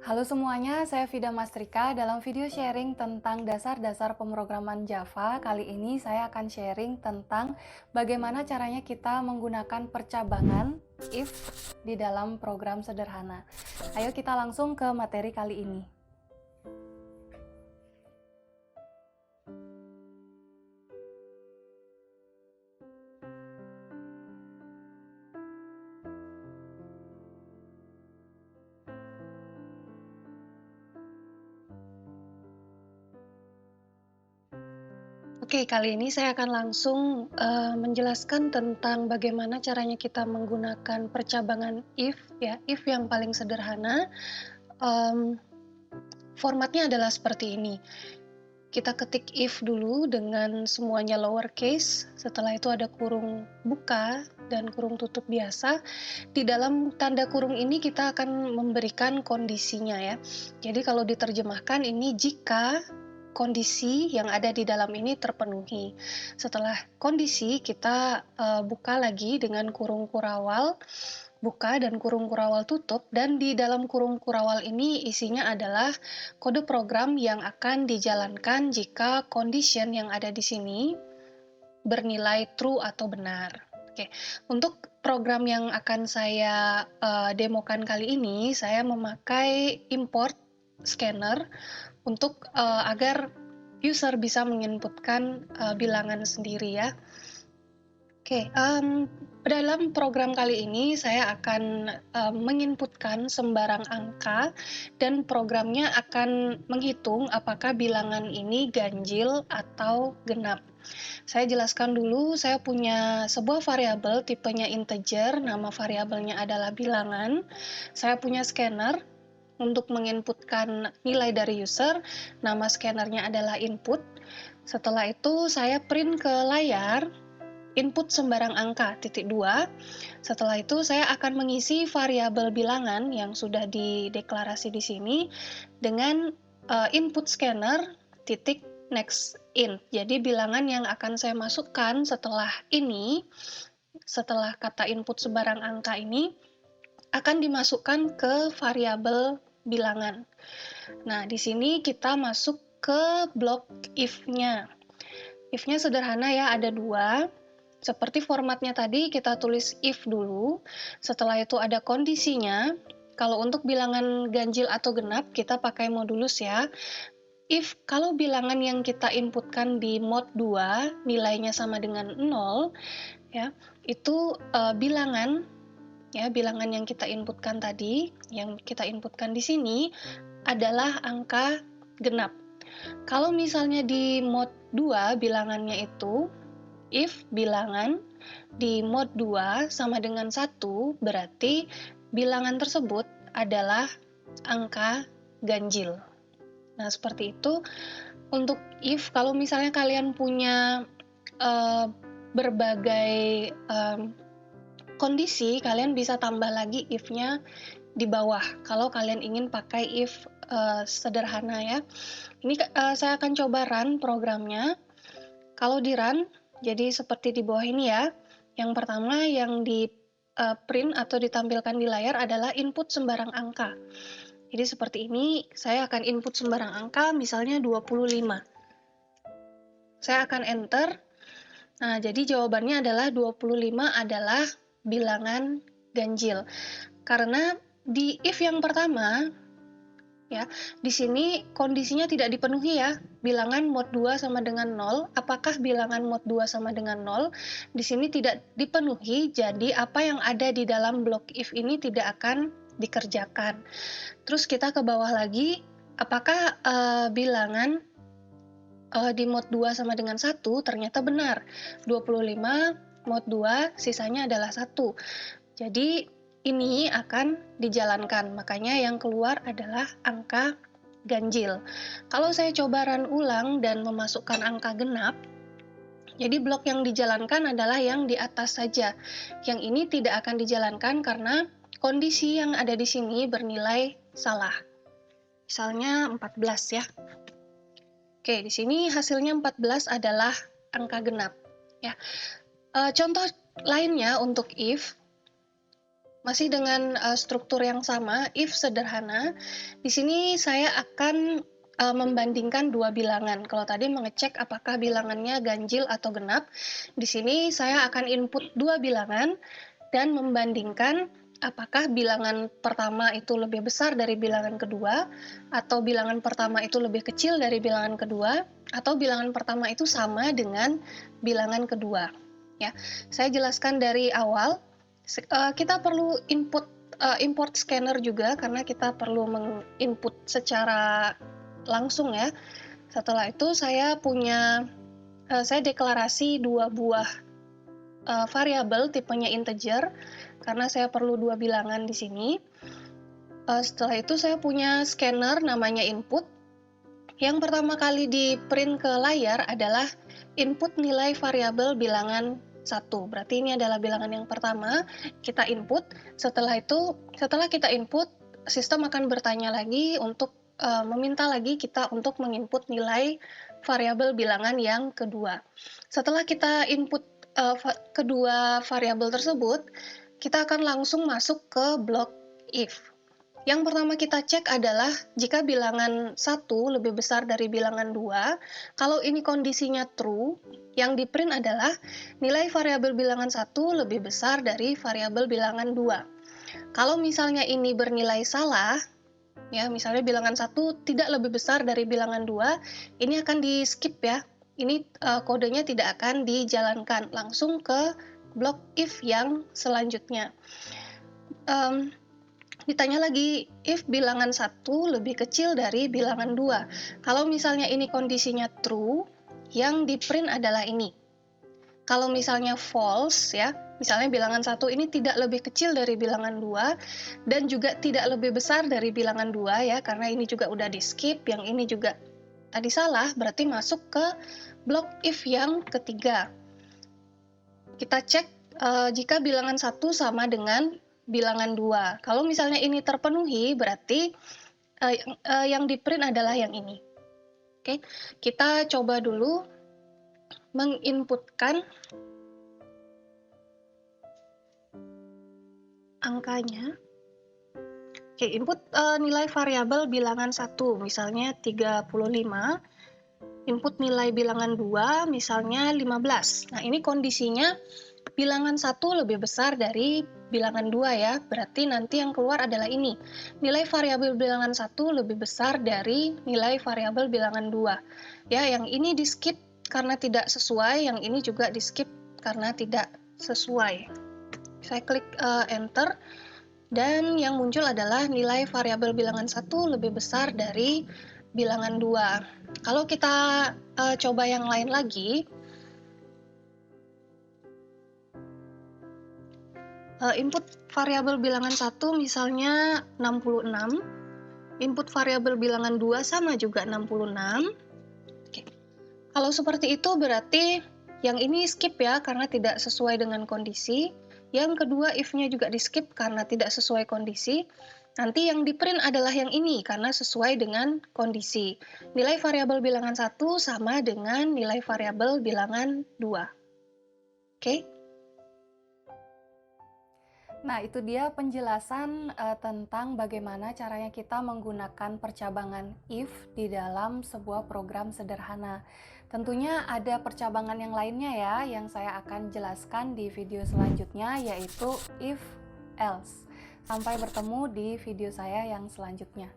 Halo semuanya, saya Vida Mastrika. Dalam video sharing tentang dasar-dasar pemrograman Java, kali ini saya akan sharing tentang bagaimana caranya kita menggunakan percabangan if di dalam program sederhana. Ayo kita langsung ke materi kali ini. Oke, kali ini saya akan langsung menjelaskan tentang bagaimana caranya kita menggunakan percabangan if, ya, if yang paling sederhana. Formatnya adalah seperti ini. Kita ketik if dulu dengan semuanya lowercase, setelah itu ada kurung buka dan kurung tutup biasa. Di dalam tanda kurung ini kita akan memberikan kondisinya ya. Jadi kalau diterjemahkan ini jika kondisi yang ada di dalam ini terpenuhi. Setelah kondisi kita buka lagi dengan kurung kurawal, buka dan kurung kurawal tutup, dan di dalam kurung kurawal ini isinya adalah kode program yang akan dijalankan jika condition yang ada di sini bernilai true atau benar. Oke, untuk program yang akan saya demokan kali ini, saya memakai import scanner untuk agar user bisa menginputkan bilangan sendiri ya. Oke, dalam program kali ini saya akan menginputkan sembarang angka dan programnya akan menghitung apakah bilangan ini ganjil atau genap. Saya jelaskan dulu, saya punya sebuah variabel tipenya integer, nama variabelnya adalah bilangan. Saya punya scanner untuk menginputkan nilai dari user, nama scannernya adalah input. Setelah itu saya print ke layar input sembarang angka, titik 2. Setelah itu saya akan mengisi variabel bilangan yang sudah dideklarasi di sini dengan input scanner titik next int. Jadi bilangan yang akan saya masukkan setelah ini, setelah kata input sembarang angka ini, akan dimasukkan ke variabel bilangan. Nah, di sini kita masuk ke blok if-nya. If-nya sederhana ya, ada 2. Seperti formatnya tadi, kita tulis if dulu, setelah itu ada kondisinya. Kalau untuk bilangan ganjil atau genap, kita pakai modulus ya. If kalau bilangan yang kita inputkan di mod 2, nilainya sama dengan 0, ya, itu bilangan yang kita inputkan tadi, yang kita inputkan di sini, adalah angka genap. Kalau misalnya di mod 2, bilangannya itu if bilangan di mod 2 sama dengan 1, berarti bilangan tersebut adalah angka ganjil. Nah, seperti itu untuk if. Kalau misalnya kalian punya berbagai kondisi, kalian bisa tambah lagi if-nya di bawah kalau kalian ingin pakai if sederhana ya. Ini saya akan coba run programnya. Kalau di run, jadi seperti di bawah ini ya. Yang pertama yang di print atau ditampilkan di layar adalah input sembarang angka. Jadi seperti ini, saya akan input sembarang angka, misalnya 25. Saya akan enter. Nah, jadi jawabannya adalah 25 adalah bilangan ganjil. Karena di if yang pertama, ya, di sini kondisinya tidak dipenuhi ya. Bilangan mod 2 sama dengan 0. Apakah bilangan mod 2 sama dengan 0? Di sini tidak dipenuhi, jadi apa yang ada di dalam blok if ini tidak akan dikerjakan. Terus kita ke bawah lagi, apakah bilangan di mod 2 sama dengan 1? Ternyata benar. 25 mod 2, sisanya adalah 1. Jadi ini akan dijalankan, makanya yang keluar adalah angka ganjil. Kalau saya coba run ulang dan memasukkan angka genap, jadi blok yang dijalankan adalah yang di atas saja. Yang ini tidak akan dijalankan karena kondisi yang ada di sini bernilai salah. Misalnya 14 ya. Oke, di sini hasilnya 14 adalah angka genap. Ya. Contoh lainnya untuk if, Masih dengan struktur yang sama, if sederhana. Di sini saya akan membandingkan dua bilangan. Kalau tadi mengecek apakah bilangannya ganjil atau genap, di sini saya akan input dua bilangan dan membandingkan apakah bilangan pertama itu lebih besar dari bilangan kedua, atau bilangan pertama itu lebih kecil dari bilangan kedua, atau bilangan pertama itu sama dengan bilangan kedua. Ya, saya jelaskan dari awal. Kita perlu import scanner juga karena kita perlu menginput secara langsung ya. Setelah itu saya deklarasi dua buah variabel tipenya integer karena saya perlu dua bilangan di sini. Setelah itu saya punya scanner namanya input. Yang pertama kali di print ke layar adalah input nilai variabel bilangan 1. Berarti ini adalah bilangan yang pertama, kita input. Setelah kita input, sistem akan bertanya lagi untuk meminta lagi kita untuk menginput nilai variabel bilangan yang kedua. Setelah kita input kedua variabel tersebut, kita akan langsung masuk ke blok if. Yang pertama kita cek adalah jika bilangan 1 lebih besar dari bilangan 2, kalau ini kondisinya true, yang di print adalah nilai variabel bilangan 1 lebih besar dari variabel bilangan 2. Kalau misalnya ini bernilai salah, ya misalnya bilangan 1 tidak lebih besar dari bilangan 2, ini akan di skip ya. Ini kodenya tidak akan dijalankan, langsung ke blok if yang selanjutnya. Ditanya lagi, if bilangan 1 lebih kecil dari bilangan 2. Kalau misalnya ini kondisinya true, yang di print adalah ini. Kalau misalnya false ya, misalnya bilangan 1 ini tidak lebih kecil dari bilangan 2 dan juga tidak lebih besar dari bilangan 2 ya, karena ini juga udah di skip, yang ini juga tadi salah, berarti masuk ke blok if yang ketiga. Kita cek jika bilangan 1 sama dengan bilangan 2. Kalau misalnya ini terpenuhi, berarti yang di print adalah yang ini. Oke, kita coba dulu menginputkan angkanya. Oke, input nilai variabel bilangan 1, misalnya 35. Input nilai bilangan 2, misalnya 15. Nah, ini kondisinya bilangan 1 lebih besar dari bilangan 2 ya, berarti nanti yang keluar adalah ini. Nilai variabel bilangan 1 lebih besar dari nilai variabel bilangan 2. Ya, yang ini di skip karena tidak sesuai, yang ini juga di skip karena tidak sesuai. Saya klik enter, dan yang muncul adalah nilai variabel bilangan 1 lebih besar dari bilangan 2. Kalau kita coba yang lain lagi, input variabel bilangan 1 misalnya 66, input variabel bilangan 2 sama juga 66. Oke. Kalau seperti itu berarti yang ini skip ya karena tidak sesuai dengan kondisi. Yang kedua if-nya juga di skip karena tidak sesuai kondisi. Nanti yang di print adalah yang ini karena sesuai dengan kondisi. Nilai variabel bilangan 1 sama dengan nilai variabel bilangan 2. Oke? Nah, itu dia penjelasan tentang bagaimana caranya kita menggunakan percabangan if di dalam sebuah program sederhana. Tentunya ada percabangan yang lainnya ya, yang saya akan jelaskan di video selanjutnya, yaitu if else. Sampai bertemu di video saya yang selanjutnya.